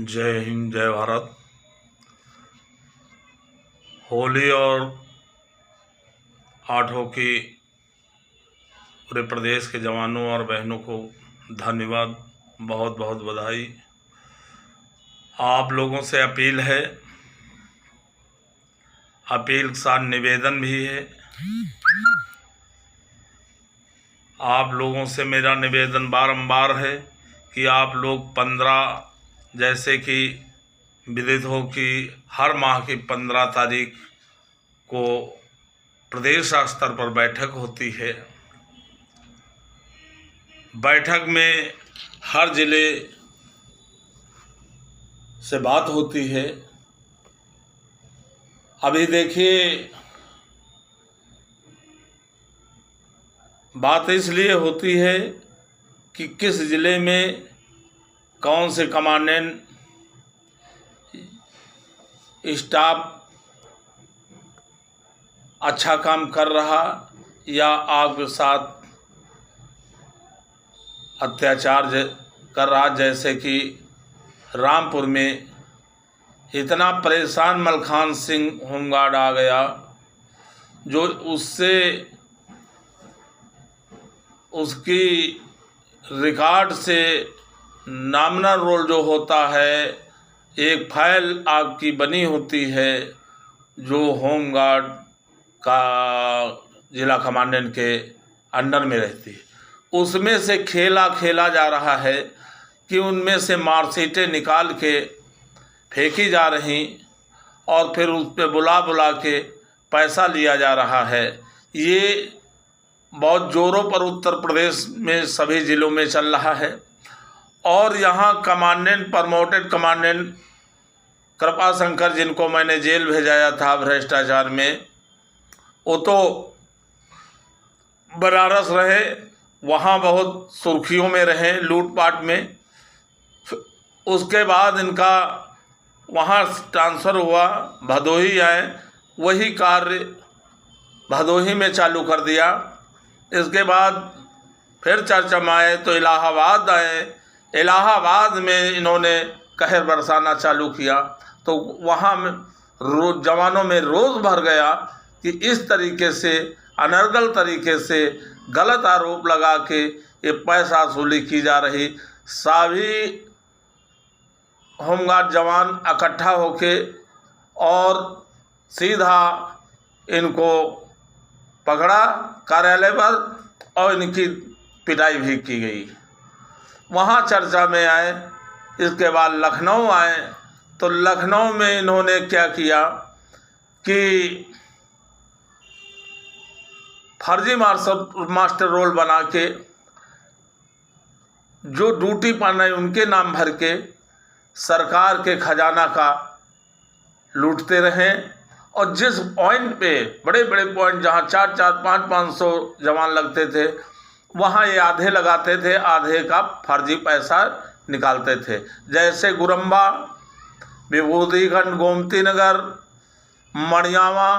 जय हिंद, जय भारत। होली और आठों की पूरे प्रदेश के जवानों और बहनों को धन्यवाद, बहुत बहुत बधाई। आप लोगों से अपील है, अपील के साथ निवेदन भी है। आप लोगों से मेरा निवेदन बारंबार है कि आप लोग 15, जैसे कि विदित हो कि हर माह की 15 तारीख को प्रदेश स्तर पर बैठक होती है। बैठक में हर जिले से बात होती है। अभी देखिए, बात इसलिए होती है कि किस जिले में कौन से कमांडेंट स्टाफ अच्छा काम कर रहा या आपके साथ अत्याचार कर रहा। जैसे कि रामपुर में इतना परेशान मलखान सिंह होमगार्ड आ गया, जो उससे उसकी रिकॉर्ड से नॉमिनल रोल जो होता है, एक फाइल आपकी बनी होती है जो होमगार्ड का जिला कमांडेंट के अंडर में रहती है। उसमें से खेला जा रहा है कि उनमें से मार्कशीटें निकाल के फेंकी जा रही और फिर उस पर बुला के पैसा लिया जा रहा है। ये बहुत ज़ोरों पर उत्तर प्रदेश में सभी ज़िलों में चल रहा है। और यहाँ कमांडेंट, प्रमोटेड कमांडेंट कृपा शंकर, जिनको मैंने जेल भेजाया था भ्रष्टाचार में, वो तो बनारस रहे, वहाँ बहुत सुर्खियों में रहे लूटपाट में। उसके बाद इनका वहाँ ट्रांसफ़र हुआ, भदोही आए, वही कार्य भदोही में चालू कर दिया। इसके बाद फिर चर्चा में आए तो इलाहाबाद आए, इलाहाबाद में इन्होंने कहर बरसाना चालू किया। तो वहाँ में जवानों में रोष भर गया कि इस तरीके से अनर्गल तरीके से गलत आरोप लगा के ये पैसा वसूली की जा रही। सभी होमगार्ड जवान इकट्ठा होके और सीधा इनको पकड़ा कार्यालय पर और इनकी पिटाई भी की गई। वहाँ चर्चा में आए। इसके बाद लखनऊ आए तो लखनऊ में इन्होंने क्या किया कि फर्जी मास्टर रोल बना के जो ड्यूटी पर नहीं उनके नाम भर के सरकार के खजाना का लूटते रहे। और जिस पॉइंट पे, बड़े बड़े पॉइंट जहाँ 400, 500, 500 जवान लगते थे, वहाँ ये आधे लगाते थे, आधे का फर्जी पैसा निकालते थे। जैसे गुरम्बा, विभूतिगंज, गोमती नगर, मड़ियावा,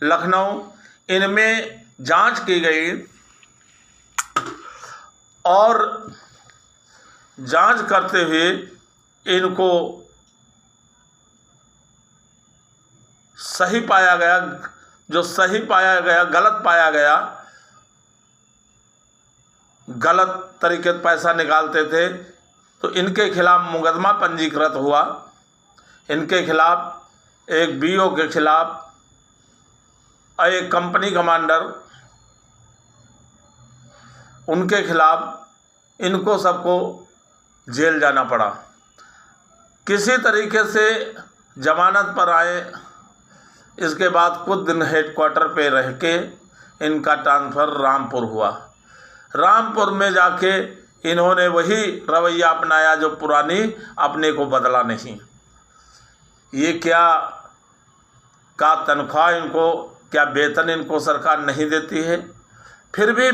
लखनऊ, इनमें जांच की गई और जांच करते हुए इनको सही पाया गया। जो सही पाया गया गलत पाया गया, गलत तरीके से पैसा निकालते थे, तो इनके खिलाफ मुकदमा पंजीकृत हुआ। इनके खिलाफ, एक बीओ के खिलाफ, एक कंपनी कमांडर, उनके खिलाफ इनको सबको जेल जाना पड़ा। किसी तरीके से जमानत पर आए। इसके बाद कुछ दिन हेडक्वार्टर पे रह के इनका ट्रांसफ़र रामपुर हुआ। रामपुर में जाके इन्होंने वही रवैया अपनाया जो पुरानी, अपने को बदला नहीं। ये क्या का तनख्वाह इनको, क्या वेतन इनको सरकार नहीं देती है? फिर भी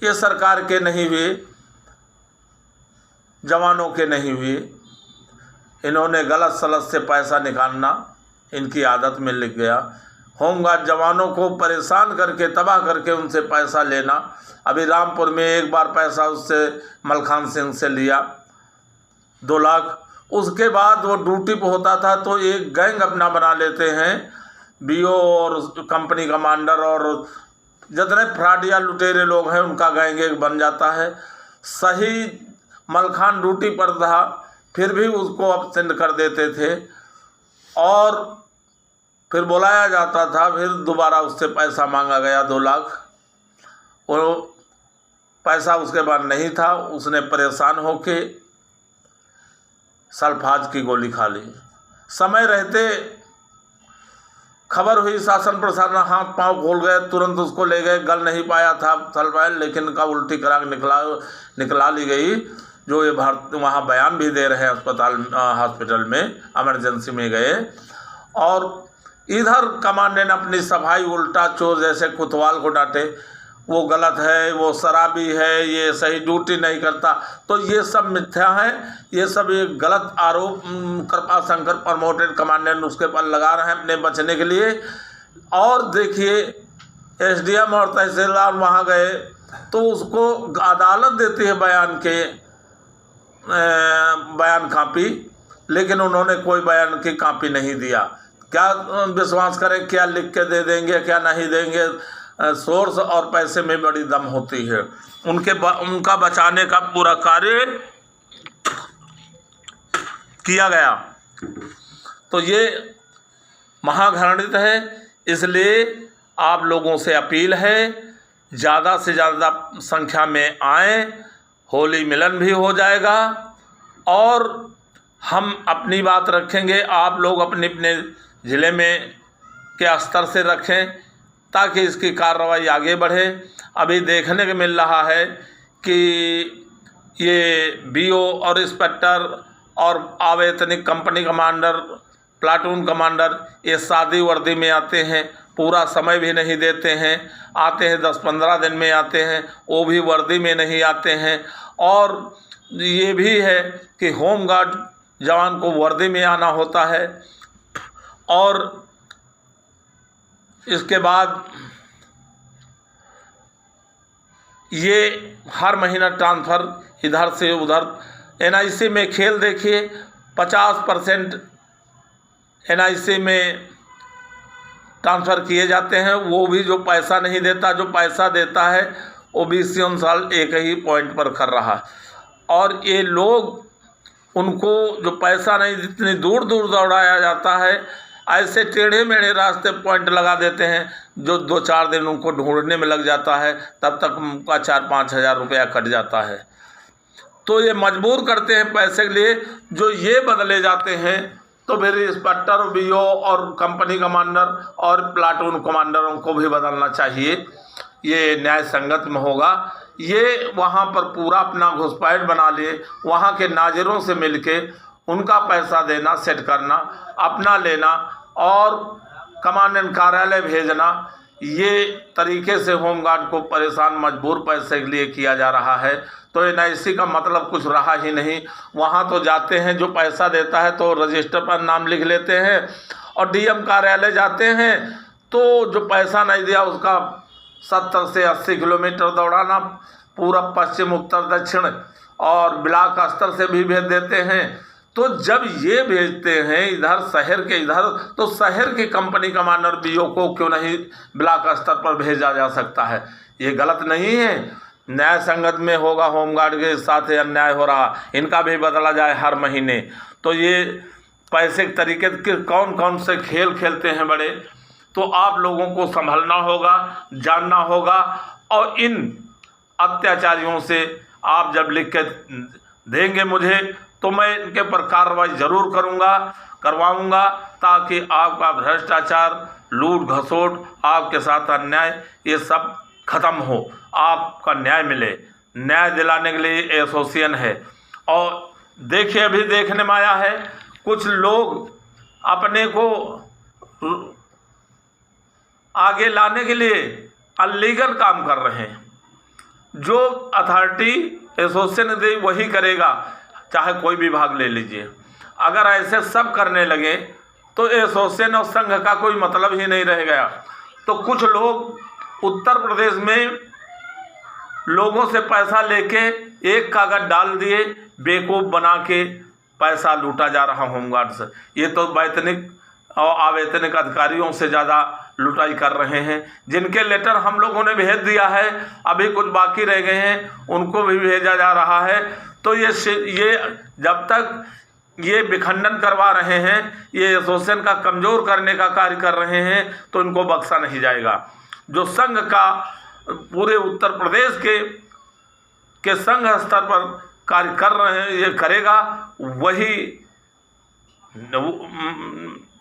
ये सरकार के नहीं हुए, जवानों के नहीं हुए। इन्होंने गलत सलत से पैसा निकालना इनकी आदत में लग गया। होमगार्ड जवानों को परेशान करके, तबाह करके उनसे पैसा लेना। अभी रामपुर में एक बार पैसा उससे मलखान सिंह से लिया 2 लाख, उसके बाद वो ड्यूटी पे होता था तो एक गैंग अपना बना लेते हैं, बीओ और कंपनी कमांडर और जितने फ्राडिया लुटेरे लोग हैं उनका गैंग एक बन जाता है। सही मलखान ड्यूटी पर था फिर भी उसको अब्सेंट कर देते थे और फिर बुलाया जाता था, फिर दोबारा उससे पैसा मांगा गया 2 लाख। वो पैसा उसके बाद नहीं था, उसने परेशान होके सल्फाज की गोली खा ली। समय रहते खबर हुई, शासन प्रशासन हाथ पांव खोल गए, तुरंत उसको ले गए। गल नहीं पाया था सल्फाज, लेकिन का उल्टी कराक निकला ली गई। जो ये वहाँ बयान भी दे रहे हैं हॉस्पिटल में, इमरजेंसी में गए। और इधर कमांडेंट अपनी सफाई उल्टा चोर जैसे कोतवाल को डांटे, वो गलत है, वो शराबी है, ये सही ड्यूटी नहीं करता। तो ये सब मिथ्या है, ये सब एक गलत आरोप कृपा शंकर प्रमोटेड कमांडेंट उसके पर लगा रहे हैं अपने बचने के लिए। और देखिए एसडीएम और तहसीलदार वहाँ गए तो उसको अदालत देती है बयान कापी, लेकिन उन्होंने कोई बयान की कापी नहीं दिया। क्या विश्वास करें, क्या लिख के दे देंगे, क्या नहीं देंगे। सोर्स और पैसे में बड़ी दम होती है। उनका बचाने का पूरा कार्य किया गया। तो ये महाघृणित है। इसलिए आप लोगों से अपील है, ज़्यादा से ज़्यादा संख्या में आए, होली मिलन भी हो जाएगा और हम अपनी बात रखेंगे, आप लोग अपने अपने ज़िले में के स्तर से रखें ताकि इसकी कार्रवाई आगे बढ़े। अभी देखने को मिल रहा है कि ये बीओ और इंस्पेक्टर और अवैतनिक कंपनी कमांडर, प्लाटून कमांडर ये शादी वर्दी में आते हैं, पूरा समय भी नहीं देते हैं, आते हैं 10-15 दिन में आते हैं, वो भी वर्दी में नहीं आते हैं। और ये भी है कि होमगार्ड जवान को वर्दी में आना होता है। और इसके बाद ये हर महीना ट्रांसफ़र इधर से उधर। एनआईसी में खेल देखिए, 50% एनआईसी में ट्रांसफ़र किए जाते हैं, वो भी जो पैसा नहीं देता, जो पैसा देता है वो 20 साल एक ही पॉइंट पर कर रहा। और ये लोग उनको जो पैसा नहीं, जितनी दूर दूर दौड़ाया जाता है, ऐसे टेढ़े मेढ़े रास्ते पॉइंट लगा देते हैं जो 2-4 दिन उनको ढूंढने में लग जाता है, तब तक उनका 4-5 हज़ार रुपया कट जाता है। तो ये मजबूर करते हैं पैसे के लिए, जो ये बदले जाते हैं। तो फिर इंस्पेक्टर, बीओ और कंपनी कमांडर और प्लाटून कमांडरों को भी बदलना चाहिए, ये न्याय संगत में होगा। ये वहाँ पर पूरा अपना घुसपैठ बना लिए, वहाँ के नाजिरों से मिलके उनका पैसा देना, सेट करना, अपना लेना और कमांडेंट कार्यालय भेजना, ये तरीके से होमगार्ड को परेशान मजबूर पैसे के लिए किया जा रहा है। तो एनआईसी का मतलब कुछ रहा ही नहीं। वहाँ तो जाते हैं, जो पैसा देता है तो रजिस्टर पर नाम लिख लेते हैं, और डीएम कार्यालय जाते हैं तो जो पैसा नहीं दिया उसका 70 से 80 किलोमीटर दौड़ाना, पूरा पश्चिम उत्तर दक्षिण और ब्लॉक स्तर से भी भेज देते हैं। तो जब ये भेजते हैं इधर शहर के इधर, तो शहर के कंपनी कमांडर बीओ को क्यों नहीं ब्लॉक स्तर पर भेजा जा सकता है? ये गलत नहीं है, न्याय संगत में होगा। होमगार्ड के साथ अन्याय हो रहा, इनका भी बदला जाए हर महीने। तो ये पैसे के तरीके के कौन कौन से खेल खेलते हैं बड़े, तो आप लोगों को संभलना होगा, जानना होगा। और इन अत्याचारियों से आप जब लिख के देंगे मुझे, तो मैं इनके पर कार्रवाई जरूर करवाऊंगा, ताकि आपका भ्रष्टाचार, लूट घसोट, आपके साथ अन्याय, ये सब खत्म हो, आपका न्याय मिले। न्याय दिलाने के लिए एसोसिएशन है। और देखिए अभी देखने में आया है, कुछ लोग अपने को आगे लाने के लिए अनलीगल काम कर रहे हैं। जो अथॉरिटी एसोसिएशन दे वही करेगा, चाहे कोई भी भाग ले लीजिए। अगर ऐसे सब करने लगे तो एसोसिएशन और संघ का कोई मतलब ही नहीं रह गया। तो कुछ लोग उत्तर प्रदेश में लोगों से पैसा लेके एक कागज डाल दिए, बेवकूफ़ बना के पैसा लूटा जा रहा होमगार्ड से। ये तो वैतनिक और अवैतनिक अधिकारियों से ज़्यादा लुटाई कर रहे हैं, जिनके लेटर हम लोगों ने भेज दिया है, अभी कुछ बाकी रह गए हैं, उनको भी भेजा जा रहा है। तो ये जब तक ये विखंडन करवा रहे हैं, ये एसोसिएशन का कमज़ोर करने का कार्य कर रहे हैं, तो इनको बख्शा नहीं जाएगा। जो संघ का पूरे उत्तर प्रदेश के संघ स्तर पर कार्य कर रहे हैं, ये करेगा, वही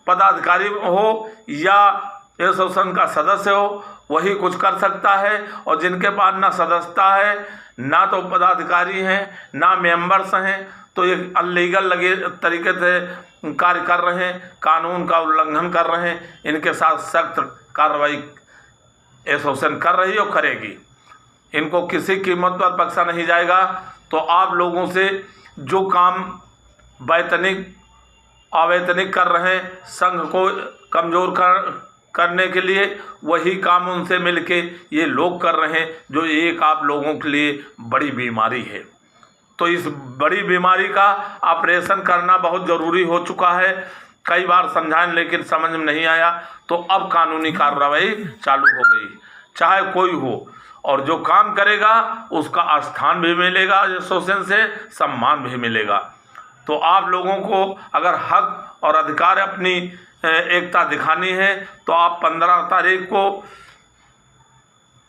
पदाधिकारी हो या एसोसिएशन का सदस्य हो, वही कुछ कर सकता है। और जिनके पास ना सदस्यता है, ना तो पदाधिकारी हैं, ना मेंबर्स हैं, तो ये अनलीगल लगे तरीके से कार्य कर रहे हैं, कानून का उल्लंघन कर रहे हैं। इनके साथ सख्त कार्रवाई एसोसिएशन कर रही और करेगी। इनको किसी कीमत पर बख्शा नहीं जाएगा। तो आप लोगों से जो काम वैतनिक अवैतनिक कर रहे हैं, संघ को कमज़ोर करने के लिए, वही काम उनसे मिलके ये लोग कर रहे हैं, जो एक आप लोगों के लिए बड़ी बीमारी है। तो इस बड़ी बीमारी का ऑपरेशन करना बहुत ज़रूरी हो चुका है। कई बार समझाएं लेकिन समझ में नहीं आया, तो अब कानूनी कार्रवाई चालू हो गई, चाहे कोई हो। और जो काम करेगा उसका स्थान भी मिलेगा, एसोसिएशन से सम्मान भी मिलेगा। तो आप लोगों को अगर हक और अधिकार अपनी एकता दिखानी है, तो आप 15 तारीख को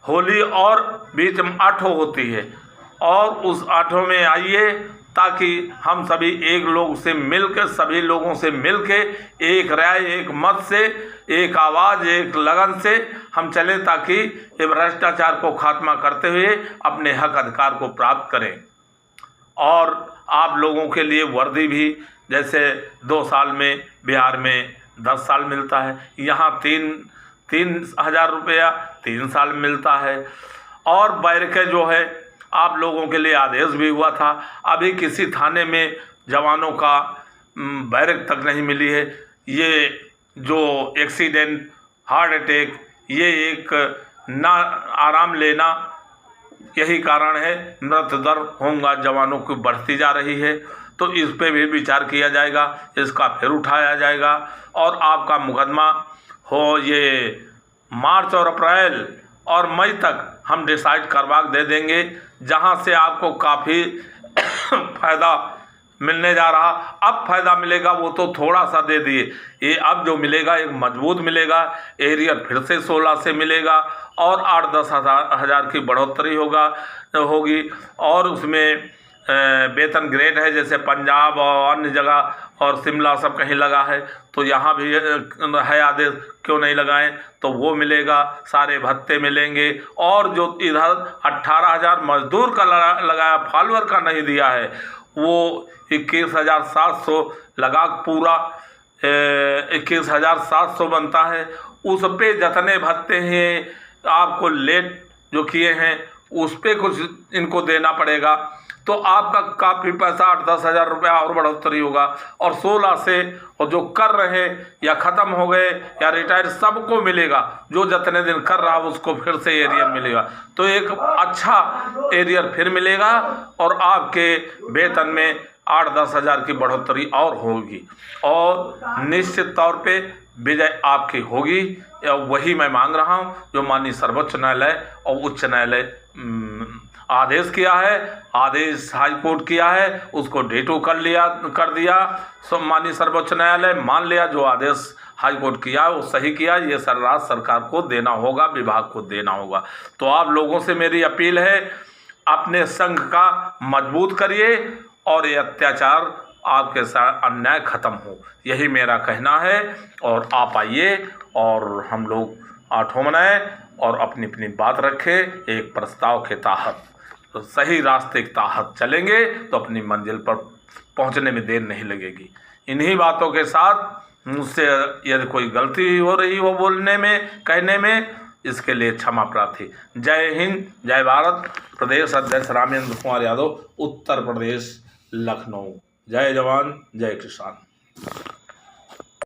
होली और बीच में 8 होती है, और उस 8 में आइए, ताकि हम सभी एक लोग से मिलकर, सभी लोगों से मिलकर, एक राय, एक मत से, एक आवाज़, एक लगन से हम चलें, ताकि ये भ्रष्टाचार को खात्मा करते हुए अपने हक अधिकार को प्राप्त करें। और आप लोगों के लिए वर्दी भी, जैसे 2 साल में बिहार में 10 साल मिलता है, यहाँ 3,000 रुपया 3 साल मिलता है। और बैरके जो है, आप लोगों के लिए आदेश भी हुआ था, अभी किसी थाने में जवानों का बैरक तक नहीं मिली है। ये जो एक्सीडेंट, हार्ट अटैक, ये एक ना आराम लेना, यही कारण है मृत्यु दर होमगार्ड जवानों की बढ़ती जा रही है। तो इस पे भी विचार किया जाएगा, इसका फिर उठाया जाएगा। और आपका मुकदमा हो, ये मार्च और अप्रैल और मई तक हम डिसाइड करवा दे देंगे, जहां से आपको काफ़ी फ़ायदा मिलने जा रहा। अब फ़ायदा मिलेगा वो तो थोड़ा सा दे दिए, ये अब जो मिलेगा एक मजबूत मिलेगा। एरियर फिर से 16 से मिलेगा, और 8-10 हज़ार की बढ़ोतरी होगी। और उसमें वेतन ग्रेड है, जैसे पंजाब और अन्य जगह और शिमला सब कहीं लगा है, तो यहाँ भी है आदेश, क्यों नहीं लगाएं, तो वो मिलेगा, सारे भत्ते मिलेंगे। और जो इधर 18,000 मजदूर का लगाया, फॉलोअर का नहीं दिया है, वो 21,700 लगा, पूरा 21,700 बनता है। उस पे जितने भत्ते हैं आपको लेट जो किए हैं, उस पे कुछ इनको देना पड़ेगा। तो आपका काफ़ी पैसा 8-10 हज़ार रुपया और बढ़ोतरी होगा। और 16 से और जो कर रहे या ख़त्म हो गए या रिटायर, सबको मिलेगा। जो जितने दिन कर रहा उसको फिर से एरियर मिलेगा, तो एक अच्छा एरियर फिर मिलेगा। और आपके वेतन में 8-10 हज़ार की बढ़ोतरी और होगी, और निश्चित तौर पे विजय आपकी होगी। वही मैं मांग रहा हूँ जो माननीय सर्वोच्च न्यायालय और उच्च न्यायालय आदेश किया है, आदेश हाई कोर्ट किया है, उसको डेटो कर दिया। माननीय सर्वोच्च न्यायालय मान लिया, जो आदेश हाई कोर्ट किया वो सही किया, ये राज्य सरकार को देना होगा, विभाग को देना होगा। तो आप लोगों से मेरी अपील है, अपने संघ का मजबूत करिए, और ये अत्याचार आपके साथ अन्याय खत्म हो, यही मेरा कहना है। और आप आइए और हम लोग 8 मनाएं और अपनी अपनी बात रखें, एक प्रस्ताव के तहत, तो सही रास्ते के तहत चलेंगे तो अपनी मंजिल पर पहुंचने में देर नहीं लगेगी। इन्हीं बातों के साथ मुझसे यदि कोई गलती हो रही हो बोलने में, कहने में, इसके लिए क्षमा प्रार्थी। जय हिंद, जय भारत। प्रदेश अध्यक्ष रामेंद्र कुमार यादव, उत्तर प्रदेश, लखनऊ। जय जवान, जय किसान।